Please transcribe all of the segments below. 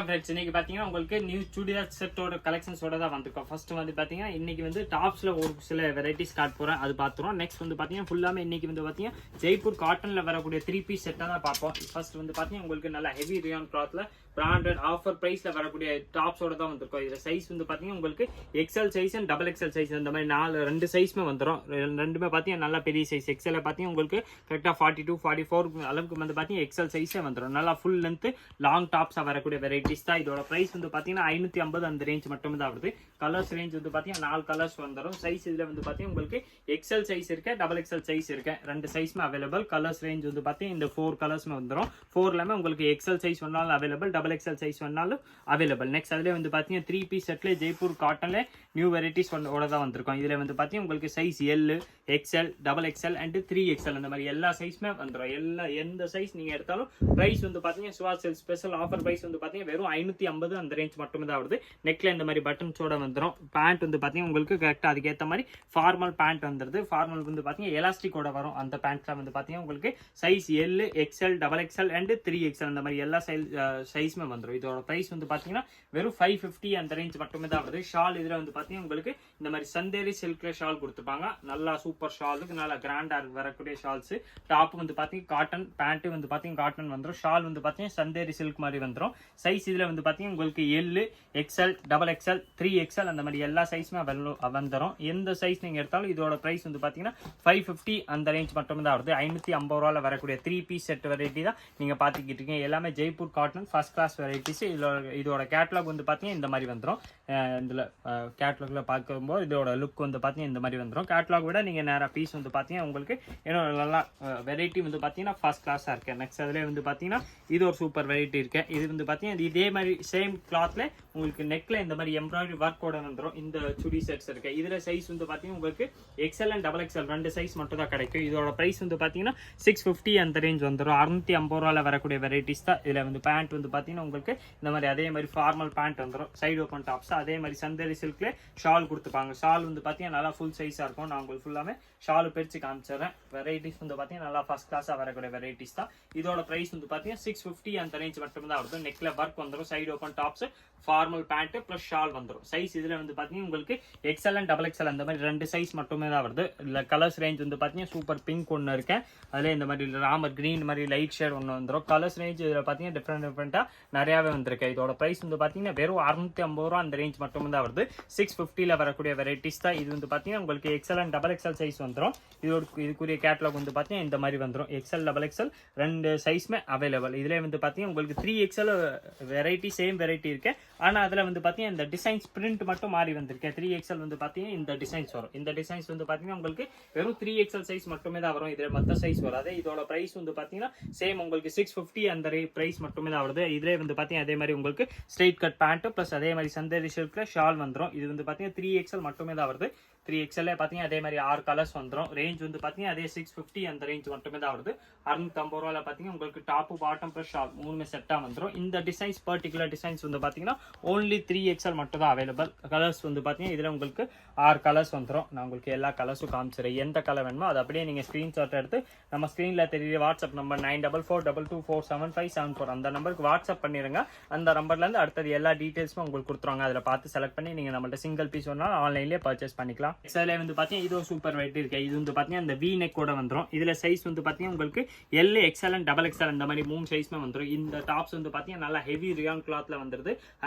வணக்கம் ஃப்ரெண்ட்ஸ். இன்னைக்கு பார்த்தீங்கன்னா உங்களுக்கு நியூ சுடிதார் செட்டோட கலெக்ஷன்ஸோட தான் வந்திருக்கோம். ஃபர்ஸ்ட் வந்து பார்த்தீங்கன்னா இன்னைக்கு வந்து டாப்ஸ்ல ஒரு சில வெரைட்டிஸ் காட்ட போறேன், அது பார்த்துருவோம். நெக்ஸ்ட் வந்து பார்த்தீங்கன்னா ஃபுல்லாமே இன்னைக்கு வந்து பார்த்தீங்கன்னா ஜெய்ப்பூர் காட்டன்ல வரக்கூடிய 3 பீஸ் செட்டை தான் பார்ப்போம். ஃபர்ஸ்ட் வந்து பார்த்தீங்கன்னா உங்களுக்கு நல்ல ஹெவி ரியான் கிளாத்ல பிராண்டட் ஆஃபர் பிரைஸ்ல வரக்கூடிய டாப்ஸோட தான் வந்திருக்கும். இதுல சைஸ் வந்து பார்த்தீங்கன்னா உங்களுக்கு XL size and double XL size அந்த மாதிரி ரெண்டு சைஸ்மே வந்துடும். ரெண்டுமே பார்த்தீங்கன்னா நல்லா பெரிய சைஸ். எக்ஸ்எல் பார்த்தீங்கன்னா உங்களுக்கு கரெக்டாக 42, 44 அளவுக்கு வந்து பார்த்தீங்கன்னா எக்ஸ்எல் சைஸே வந்துடும். நல்லா ஃபுல் லென்த் லாங் டாப்ஸாக வரக்கூடிய வெரைட்டிஸ் தான். இதோட பிரைஸ் வந்து பார்த்தீங்கன்னா 550 அந்த ரேஞ்ச் மட்டும் தான் வருது. கலர்ஸ் ரேஞ்ச் வந்து பார்த்தீங்கன்னா 4 கலர்ஸ் வந்துடும். சைஸ் இதில் வந்து பார்த்தீங்கன்னா உங்களுக்கு எக்ஸ்எல் சைஸ் இருக்கு, டபுள் எக்ஸ்எல் சைஸ் இருக்கு, ரெண்டு சைஸ்மே அவைலபிள். கலர்ஸ் ரேஞ்ச் வந்து பார்த்தீங்கன்னா இந்த 4 கலர்ஸ்மே வந்துடும். 4லமே உங்களுக்கு எக்ஸ்எல் சைஸ் வேணாலும் அவைலபிள், டபுள் எக்ஸ்எல் சைஸ் வேணாலும் அவைலபிள். நெக்ஸ்ட் அதிலே வந்து பார்த்தீங்கன்னா 3 பீஸ் செட்ல ஜெய்ப்பூர் காட்டன்ல நியூ வெரைட்டிஸ் ஓட தான் வந்திருக்கும். இதில் வந்து பார்த்தீங்கன்னா உங்களுக்கு size L, XL, double XL and 3XL அந்த மாதிரி எல்லா சைஸ்மே வந்துடும். எந்த சைஸ் நீங்க எடுத்தாலும் பிரைஸ் வந்து பார்த்தீங்கன்னா சுவா சேல் ஸ்பெஷல் ஆஃபர் பிரைஸ் வந்து பார்த்தீங்கன்னா வெறும் 550 அந்த ரேஞ்ச் மட்டுமே தான் வருது. நெக்ல இந்த மாதிரி பட்டன்ஸோட வந்துடும். பேண்ட் வந்து பார்த்தீங்கன்னா உங்களுக்கு கரெக்டாக அதுக்கேற்ற மாதிரி ஃபார்மல் பேண்ட் வந்துடுது. ஃபார்மல் வந்து பார்த்தீங்கன்னா எலாஸ்டிக்கோட வரும். அந்த பேண்ட்ல வந்து பார்த்தீங்கன்னா உங்களுக்கு size L, XL, double XL and 3XL அந்த மாதிரி எல்லா சைஸ்மே வந்துடும். இதோட பிரைஸ் வந்து பார்த்தீங்கன்னா வெறும் 550 அந்த ரேஞ்ச் மட்டுமே தான் வருது. ஷால் இதில் வந்து பார்த்தீங்கன்னா உங்களுக்கு இந்த மாதிரி சந்தேரி சில்க்ல ஷால் கொடுத்துருப்பாங்க. நல்லா சூப்பர் ஷாலுக்கு நல்லா கிராண்டா வரக்கூடிய ஷால்ஸ். டாப் வந்து பார்த்தீங்கன்னா காட்டன், பேண்ட் வந்து பார்த்தீங்கன்னா காட்டன் வந்துடும். ஷால் வந்து பார்த்தீங்கன்னா சந்தேரி சில்க் மாதிரி வந்துடும். சைஸ் இதில் வந்து பார்த்தீங்கன்னா உங்களுக்கு L, XL, double XL, 3XL அந்த மாதிரி எல்லா சைஸுமே வந்துடும். எந்த சைஸ் நீங்கள் எடுத்தாலும் இதோட பிரைஸ் வந்து பார்த்தீங்கன்னா 550 அந்த ரேஞ்ச் மட்டும் தான் வருது. 550 ரூபாயில் வரக்கூடிய 3 பீஸ் செட் வெரைட்டி தான் நீங்கள் பார்த்துக்கிட்டு இருக்கீங்க. எல்லாமே Jaipur cotton first class varieties. இதோட கேட்லாக் வந்து பார்த்தீங்கன்னா இந்த மாதிரி வந்துடும். இதில் கேட்லாக்ல பார்க்கும்போது இதோட லுக் வந்து பார்த்தீங்கன்னா இந்த மாதிரி வந்துடும். கேட்லாக் விட நீங்கள் நேராக பீஸ் வந்து பார்த்தீங்கன்னா உங்களுக்கு இன்னும் நல்லா வெரைட்டி வந்து பார்த்தீங்கன்னா ஃபர்ஸ்ட் கிளாஸாக இருக்கு. நெக்ஸ்ட் அதில் வந்து பார்த்தீங்கன்னா இது ஒரு சூப்பர் வெரைட்டி இருக்கு. இது வந்து பார்த்தீங்கன்னா இதே மாதிரி சேம் கிளாத்ல உங்களுக்கு நெக்ல இந்த மாதிரி எம்ப்ராய்டரி ஒர்க்கோட வந்துடும். இந்த சுடி செட்ஸ் இருக்கு. இதுல சைஸ் வந்து பார்த்தீங்கன்னா உங்களுக்கு எக்ஸ்எல் அண்ட் டபுள் எக்ஸ்எல் ரெண்டு சைஸ் மட்டும் தான் கிடைக்கும். இதோட பிரைஸ் வந்து பார்த்தீங்கன்னா 650 அந்த ரேஞ்ச் வந்துடும். 650 ரூபாயில் வரக்கூடிய வெரைட்டிஸ் தான். இதில் வந்து பேண்ட் வந்து பார்த்தீங்கன்னா உங்களுக்கு இந்த மாதிரி அதே மாதிரி ஃபார்மல் பேண்ட் வந்துடும். சைடு ஓப்பன் டாப்ஸ் அதே மாதிரி சந்தேரி சில்க்ல ஷால் கொடுத்துப்பாங்க. ஷால் வந்து பார்த்தீங்கன்னா நல்லா ஃபுல் சைஸாக இருக்கும். நான் உங்களுக்கு ஃபுல்லாமே ஷால் பிரித்து காமிச்சிடுறேன். வெரைட்டிஸ் வந்து பார்த்தீங்கன்னா நல்லா ஃபர்ஸ்ட் கிளாஸாக வரக்கூடிய வெரைட்டிஸ் தான். இதோட பிரைஸ் வந்து பார்த்தீங்கன்னா 650 அந்த ரேஞ்ச் மட்டும் தான் வருது. நெக்ல ஒர்க் வந்துடும். Side open tops, formal pant plus shawl வந்துடும். சைஸ் இதில் வந்து பார்த்தீங்கன்னா உங்களுக்கு எக்ஸ்எல் அண்ட் டபுள் எக்ஸ்எல் அந்த மாதிரி ரெண்டு சைஸ் மட்டுமே தான் வருது. இல்லை கலர்ஸ் ரேஞ்ச் வந்து பார்த்தீங்கன்னா சூப்பர் பிங்க் ஒன்று இருக்கேன். அதில் இந்த மாதிரி ராமர் கிரீன் மாதிரி லைட் ஷேட் ஒன்று வந்துடும். கலர்ஸ் ரேஞ்ச் இதில் பார்த்தீங்கன்னா டிஃப்ரெண்டாக நிறையாவே வந்திருக்கு. இதோட பிரைஸ் வந்து பார்த்தீங்கன்னா வெறும் 650 ரூபா அந்த ரேஞ்ச் மட்டும் தான் வருது. 650 வரக்கூடிய வெரைட்டிஸ் தான். இது வந்து பார்த்தீங்கன்னா உங்களுக்கு XL and double XL size வந்துடும். இதுக்குரிய கேட்லாக் வந்து பார்த்தீங்கன்னா இந்த மாதிரி வந்துடும். எக்ஸ்எல், டபுள் எக்ஸ்எல் ரெண்டு சைஸ்மே அவைலபிள். இதுல வந்து பார்த்தீங்கன்னா உங்களுக்கு 3XL வெரைட்டி சேம் வெரைட்டி இருக்கு. ஆனால் அதில் வந்து பார்த்தீங்கன்னா இந்த டிசைன்ஸ் பிரிண்ட் மட்டும் மாறி வந்திருக்கு. 3XL வந்து பார்த்தீங்கன்னா இந்த டிசைன்ஸ் வரும். இந்த டிசைன்ஸ் வந்து பார்த்தீங்கன்னா உங்களுக்கு வெறும் 3XL சைஸ் மட்டுமே தான் வரும். இதில் மற்ற சைஸ் வராது. இதோட பிரைஸ் வந்து பார்த்தீங்கன்னா சேம் உங்களுக்கு 650 அந்த பிரைஸ் மட்டுமே தான் வருது. இதிலே வந்து பார்த்தீங்கன்னா அதே மாதிரி உங்களுக்கு ஸ்ட்ரெயிட் கட் பேண்ட் பிளஸ் அதே மாதிரி சந்தேரி சில்க்ல ஷால் வந்துடும். இது வந்து பார்த்தீங்கன்னா 3XL மட்டுமே தான் வருது. 3XL பார்த்தீங்கன்னா அதே மாதிரி 6 கலர்ஸ் வந்துடும். ரேஞ்ச் வந்து பார்த்தீங்கன்னா அதே 650 அந்த ரேஞ்ச் மட்டுமே தான் வருது. 650 ரூபாயில் பார்த்தீங்கன்னா உங்களுக்கு டாப், பாட்டம் ப்ளஸ் ஷால் மூணுமே செட்டாக வந்துடும். இந்த டிசைன்ஸ் பர்டிகுலர் டிசைன்ஸ் வந்து பார்த்தீங்கன்னா ஓன்லி 3XL மட்டும் தான் அவைலபிள். கலர்ஸ் வந்து பார்த்தீங்கன்னா இதில் உங்களுக்கு 6 கலர்ஸ் வந்துடும். நான் உங்களுக்கு எல்லா கலர்ஸும் காமிச்சிடுறேன். எந்த கலர் வேணுமோ அது அப்படியே நீங்கள் ஸ்க்ரீன்ஷாட் எடுத்து நம்ம ஸ்க்ரீனில் தெரிய வாட்ஸ்அப் நம்பர் 9442247574 அந்த நம்பருக்கு வாட்ஸ்அப் பண்ணிடுங்க. அந்த நம்பர்லேருந்து அடுத்தது எல்லா டீட்டெயில்ஸும் உங்களுக்கு கொடுத்துருவாங்க. அதில் பார்த்து செலக்ட் பண்ணி நீங்கள் நம்மள்ட்ட சிங்கிள் பீஸ் வேணாலும் ஆன்லைன்லேயே பர்ச்சேஸ் பண்ணிக்கலாம். எக்ஸ்எல்ல வந்து பார்த்தீங்கன்னா இது ஒரு சூப்பர் வெரைட்டி இருக்கு. இது வந்து பார்த்தீங்கன்னா இந்த வி நெக்கோட வந்துடும். இதில் சைஸ் வந்து பார்த்தீங்கன்னா உங்களுக்கு L, XL and double XL அந்த மாதிரி 3 சைஸ்மே வந்துடும். இந்த டாப்ஸ் வந்து பார்த்தீங்கன்னா நல்லா ஹெவி ரியான் கிளாத்ல வந்துருது.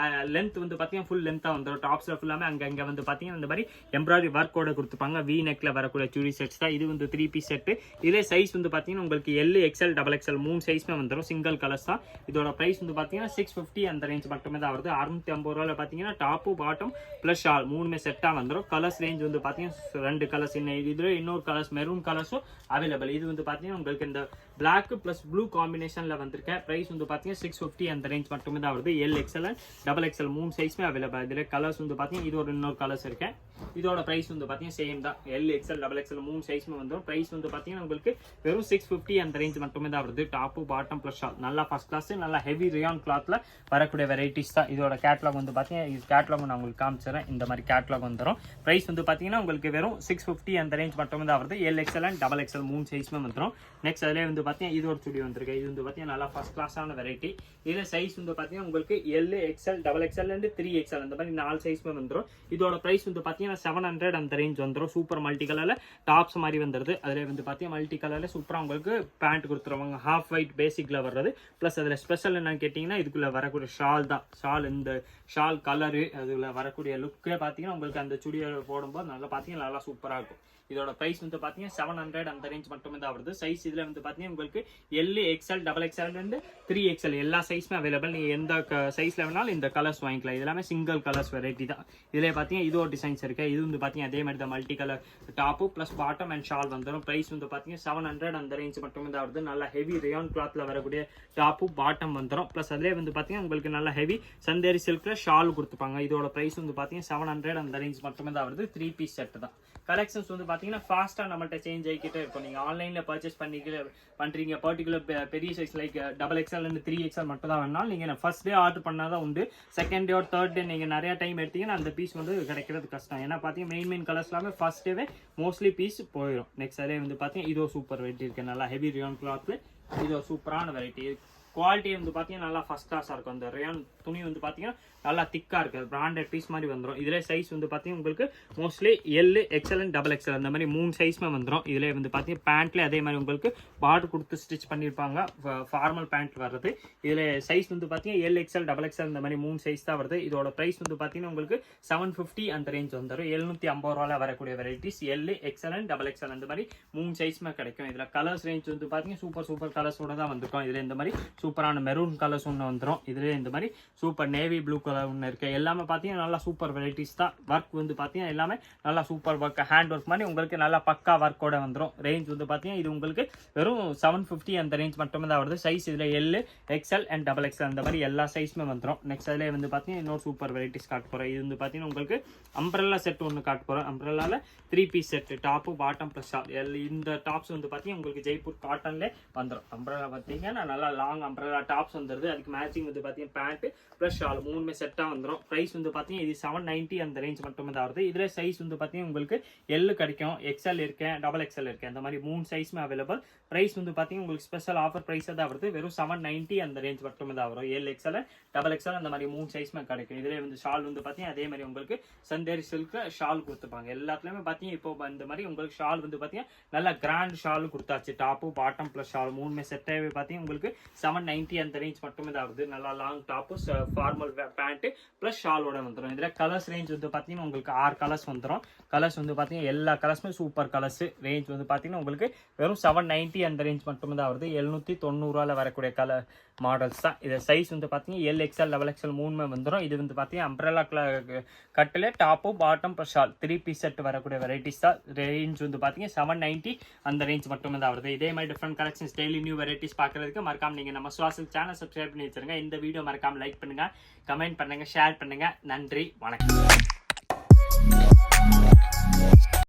லென்த் வந்து பார்த்தீங்கன்னா ஃபுல் லென்த்தாக வந்துடும். டாப்ஸ்ல ஃபுல்லாமே அங்கே வந்து பார்த்தீங்கன்னா இந்த மாதிரி எம்ப்ராய்டரி ஒர்க்கோட கொடுத்துப்பாங்க. வி நெக்ல வரக்கூடிய சுடி செட்ஸ் தான். இது வந்து 3 பீஸ் செட். இதே சைஸ் வந்து பார்த்தீங்கன்னா உங்களுக்கு எல், எக்ஸ்எல், டபுள் எக்ஸ்எல் 3 சைஸ்மே வந்துடும். சிங்கிள் கலர்ஸ் தான். இதோட பிரைஸ் வந்து பார்த்தீங்கன்னா 650 அந்த ரேஞ்ச் மட்டுமே தான் வருது. 650 ரூபாயில் பார்த்தீங்கன்னா டாப்பு, பாட்டம் பிளஸ் ஷால் மூணுமே செட்டாக வந்துடும். கலர்ஸ் ரேஞ்ச் வந்து பார்த்தீங்கன்னா 2 கலர்ஸ். இதுல இன்னொரு கலர்ஸ் மெரூன் கலர்ஸும் அவைலபிள். இது வந்து பார்த்தீங்கன்னா உங்களுக்கு இந்த பிளாக் பிளஸ் ப்ளூ காம்பினேஷன்ல வந்திருக்க. பிரைஸ் வந்து பார்த்தீங்கன்னா 650 அந்த ரேஞ்ச் மட்டுமே தான் வருது. L, XL and double XL 3 சைஸ்மே அவைலபிள். இதுல கலர்ஸ் வந்து பார்த்தீங்கன்னா இது ஒரு இன்னொரு கலர்ஸ் இருக்கு. இதோட பிரைஸ் வந்து பார்த்தீங்கன்னா சேம் தான். எல், எக்ஸ்எல், டபுள் எக்ஸ்எல் 3 சைஸ்மே வந்துடும். பிரைஸ் வந்து பார்த்தீங்கன்னா உங்களுக்கு வெறும் 650 அந்த ரேஞ்ச் மட்டுமே தான் வருது. டாப்பு, பாட்டம் பிளஸ் ஷால் நல்லா ஃபர்ஸ்ட் கிளாஸ் நல்லா ஹெவி ரியான் கிளாத்ல வரக்கூடிய வெரைட்டிஸ் தான். இதோட கேட்லாக் வந்து பார்த்தீங்கன்னா இது கேட்லாக் நான் உங்களுக்கு காமிச்சிடுறேன். இந்த மாதிரி கேட்லாக் வந்துடும். பிரைஸ் வந்து பார்த்தீங்கன்னா உங்களுக்கு வெறும் 650 அந்த ரேஞ்ச் மட்டுமே தான் வருது. L, XL and double XL 3 சைஸ்மே வந்துடும். நெக்ஸ்ட் அதிலே வந்து பார்த்தீங்கன்னா இது ஒரு சுடி வந்திருக்கு. இது வந்து பார்த்தீங்கன்னா நல்லா ஃபர்ஸ்ட் கிளாஸான வெரைட்டி. இதில் சைஸ் வந்து பார்த்தீங்கன்னா உங்களுக்கு L, XL, double XL and 3XL அந்த மாதிரி 4 சைஸ்மே வந்துடும். இதோட ப்ரைஸ் வந்து பார்த்தீங்கன்னா 700 அந்த ரேஞ்ச் வந்துடும். சூப்பர் மல்டி கலரில் டாப்ஸ் மாதிரி வந்துடுது. அதில் வந்து பார்த்தீங்கன்னா மல்டி கலரில் சூப்பராக உங்களுக்கு பேண்ட் கொடுத்துருவாங்க. ஹாஃப் ஒயிட் பேசிக்கில் வர்றது. ப்ளஸ் அதில் ஸ்பெஷல் என்னன்னு கேட்டிங்கன்னா இதுக்குள்ளே வரக்கூடிய ஷால் தான். இந்த ஷால் கலரு அதில் வரக்கூடிய லுக்கே பார்த்தீங்கன்னா உங்களுக்கு அந்த சுடியை போடும்போது நல்லா பார்த்தீங்கன்னா நல்லா சூப்பராக இருக்கும். இதோட பிரைஸ் வந்து பார்த்தீங்கன்னா 700 அந்த ரேஞ்ச் மட்டுமே தான் வருது. சைஸ் இதில் வந்து பார்த்தீங்கன்னா உங்களுக்கு L, XL, double XL and 3XL எல்லா சைஸுமே அவைலபிள். நீங்கள் எந்த சைஸில் வேணாலும் இந்த கலர்ஸ் வாங்கிக்கலாம். இது எல்லாமே சிங்கிள் கலர்ஸ் வெரைட்டி தான். இதில் பார்த்தீங்கன்னா இது ஒரு டிசைன்ஸ் இருக்கு. இது வந்து பார்த்தீங்கன்னா அதே மாதிரி தான் multi colour top plus bottom and shawl வந்துடும். ப்ரைஸ் வந்து பார்த்தீங்கன்னா 700 அந்த ரேஞ்ச் மட்டுமே தான் வருது. நல்லா ஹெவி ரேயான் கிளாத்தில் வரக்கூடிய டாப்பு பாட்டம் வந்துடும். ப்ளஸ் அதிலே வந்து பார்த்தீங்கன்னா உங்களுக்கு நல்லா ஹெவி சந்தேரி சில்கில் ஷால் கொடுத்துப்பாங்க. இதோட ப்ரைஸ் வந்து பார்த்தீங்கன்னா 700 அந்த ரேஞ்ச் மட்டுமே தான் வருது. 3 பீஸ் செட் தான். கலெக்ஷன்ஸ் வந்து பார்த்தீங்கன்னா ஃபாஸ்ட்டாக நம்மள்ட்ட சேஞ்ச் ஆகிக்கிட்டே இருக்கும். நீங்கள் ஆன்லைனில் பர்ச்சேஸ் பண்ணுறீங்க பர்டிகுலர் பெரிய size like double XL and 3XL மட்டும் தான் வேணாலும் நீங்கள் ஃபர்ஸ்ட் டே ஆர்டர் பண்ணால் தான் உண்டு. செகண்ட் டே ஒரு தேர்ட் டே நீங்கள் நிறையா டைம் எடுத்தீங்கன்னா அந்த பீஸ் வந்து கிடைக்கிறது கஷ்டம். ஏன்னா பார்த்தீங்கன்னா மெயின் கலர்ஸ் எல்லாமே ஃபர்ஸ்ட் டேவே மோஸ்ட்லி பீஸ் போயிடும். நெக்ஸ்ட் அதே வந்து பார்த்தீங்கன்னா இதோ சூப்பர் வெரைட்டி இருக்குது. நல்லா ஹெவி ரியான் கிளாத்தில் இதோ சூப்பரான வெரைட்டி. குவாலிட்டி வந்து பார்த்தீங்கன்னா நல்லா ஃபர்ஸ்ட் கிளாஸாக இருக்கும். அந்த ரியான் துணி வந்து பார்த்தீங்கன்னா நல்லா திக்காக இருக்குது. பிராண்டட் பீஸ் மாதிரி வந்துடும். இதில் சைஸ் வந்து பார்த்தீங்கன்னா உங்களுக்கு mostly L, XL and double XL அந்த மாதிரி 3 சைஸ்மே வந்துடும். இதில் வந்து பார்த்தீங்கன்னா பேண்ட்லேயே அதே மாதிரி உங்களுக்கு பார்டர் கொடுத்து ஸ்டிச் பண்ணியிருப்பாங்க. ஃபார்மல் பேண்ட் வர்றது. இதில் சைஸ் வந்து பார்த்தீங்கன்னா எல், எக்ஸ்எல், டபுள் எக்ஸ்எல் இந்த மாதிரி 3 சைஸ் தான் வருது. இதோட ப்ரைஸ் வந்து பார்த்தீங்கன்னா உங்களுக்கு 750 அந்த ரேஞ்ச் வந்துடும். 750 ரூபாயில் வரக்கூடிய varieties L, XL and double XL அந்த மாதிரி 3 சைஸ்மே கிடைக்கும். இதில் கலர்ஸ் ரேஞ்ச் வந்து பார்த்தீங்கன்னா சூப்பர் கலர்ஸோட தான் வந்துருக்கும். இதில் இந்த மாதிரி சூப்பரான மெரூன் கலர்ஸ் ஒன்று வந்துடும். இதில் இந்த மாதிரி சூப்பர் நேவி ப்ளூ கலர் ஒன்று இருக்குது. எல்லாமே பார்த்தீங்கன்னா நல்லா சூப்பர் வெரைட்டிஸ் தான். ஒர்க் வந்து பார்த்தீங்கன்னா எல்லாமே நல்லா சூப்பர் ஒர்க், ஹேண்ட் ஒர்க் மாதிரி உங்களுக்கு நல்லா பக்கா ஒர்க்கோட வந்துடும். ரேஞ்ச் வந்து பார்த்தீங்கன்னா இது உங்களுக்கு வெறும் 750 அந்த ரேஞ்ச் மட்டுமே தான் வருது. சைஸ் இதில் L, XL and double XL அந்த மாதிரி எல்லா சைஸுமே வந்துடும். நெக்ஸ்ட் அதில் வந்து பார்த்தீங்கன்னா இன்னொரு சூப்பர் வெரைட்டிஸ் காட்ட போகிறேன். இது வந்து பார்த்தீங்கன்னா உங்களுக்கு அம்ப்ரெல்லா செட் ஒன்று காட்ட போகிறேன். அம்ப்ரெல்லாவில் 3 piece set top bottom plus shawl. இந்த டாப்ஸ் வந்து பார்த்தீங்கன்னா உங்களுக்கு ஜெய்ப்பூர் காட்டன்லேயே வந்துடும். அம்ப்ரெல்லா பார்த்தீங்கன்னா நல்லா லாங் அம்ப்ரெல்லா டாப்ஸ் வந்துடுது. அதுக்கு மேட்சிங் வந்து பார்த்தீங்கன்னா பேண்ட் ப்ளஸ் ஷால் 3மே செட்டாக வந்துடும். ப்ரைஸ் வந்து பார்த்தீங்கன்னா இது 790 அந்த ரேஞ்ச் மட்டுமே தான் வருது. இதில் சைஸ் வந்து பார்த்தீங்கன்னா உங்களுக்கு எல் கிடைக்கும், எக்ஸ்எல் இருக்கேன், டபுள் எக்ஸ்எல் இருக்கேன். அந்த மாதிரி 3 சைஸுமே அவைலபிள். ப்ரைஸ் வந்து பார்த்தீங்கன்னா உங்களுக்கு ஸ்பெஷல் ஆஃபர் ப்ரைஸாக தான் வருது. வெறும் 790 அந்த ரேஞ்ச் மட்டுமே தான் வரும். எல், எக்ஸ்எல், டபுள் எக்ஸ்எல் அந்த மாதிரி 3 சைஸுமே கிடைக்கும். இதில் வந்து ஷால் வந்து பார்த்தீங்கன்னா அதே மாதிரி உங்களுக்கு சந்தேரி சில்க் ஷால் கொடுத்துப்பாங்க. எல்லாத்துலேயுமே பார்த்தீங்கன்னா இப்போ இந்த மாதிரி உங்களுக்கு ஷால் வந்து பார்த்தீங்கன்னா நல்லா கிராண்ட் ஷால் கொடுத்தாச்சு. டாப்பு பாட்டம் ப்ளஸ் ஷால் 3மே செட்டாகவே பார்த்தீங்கன்னா உங்களுக்கு 790 அந்த ரேஞ்ச் மட்டுமே தான் வருது. நல்லா long top formal pant plus ஷாலோட வந்துடும். இதில் கலர்ஸ் ரேஞ்ச் வந்து பார்த்தீங்கன்னா உங்களுக்கு 6 கலர்ஸ் வந்துடும். கலர்ஸ் வந்து பார்த்தீங்கன்னா எல்லா கலர்ஸுமே சூப்பர் கலர்ஸ். ரேஞ்ச் வந்து பார்த்தீங்கன்னா உங்களுக்கு வெறும் 790 அந்த ரேஞ்ச் மட்டுமே தான் வருது. 790 வரக்கூடிய கலர் மாடல்ஸ் தான். இது சைஸ் வந்து பார்த்தீங்கன்னா எல், எக்ஸ்எல், டபுள் எக்ஸ்எல் 3மே வந்துடும். இது வந்து பார்த்தீங்கன்னா அம்ப்ரெல்லா கட்டில் top bottom plus shawl 3 piece set வரக்கூடிய வெரைட்டிஸ் தான். ரேஞ்ச் வந்து பார்த்தீங்கன்னா 790 அந்த ரேஞ்ச் மட்டுமே தான் வருது. இதே மாதிரி different collections daily new varieties பார்க்கறதுக்கு மறக்காம நீங்கள் நம்ம சுவாசல் சேனல் சப்ஸ்கிரைப் பண்ணி வச்சிருங்க. இந்த வீடியோ மறக்காம லைக் பண்ணுங்க, கமெண்ட் பண்ணுங்க, ஷேர் பண்ணுங்க. நன்றி, வணக்கம்.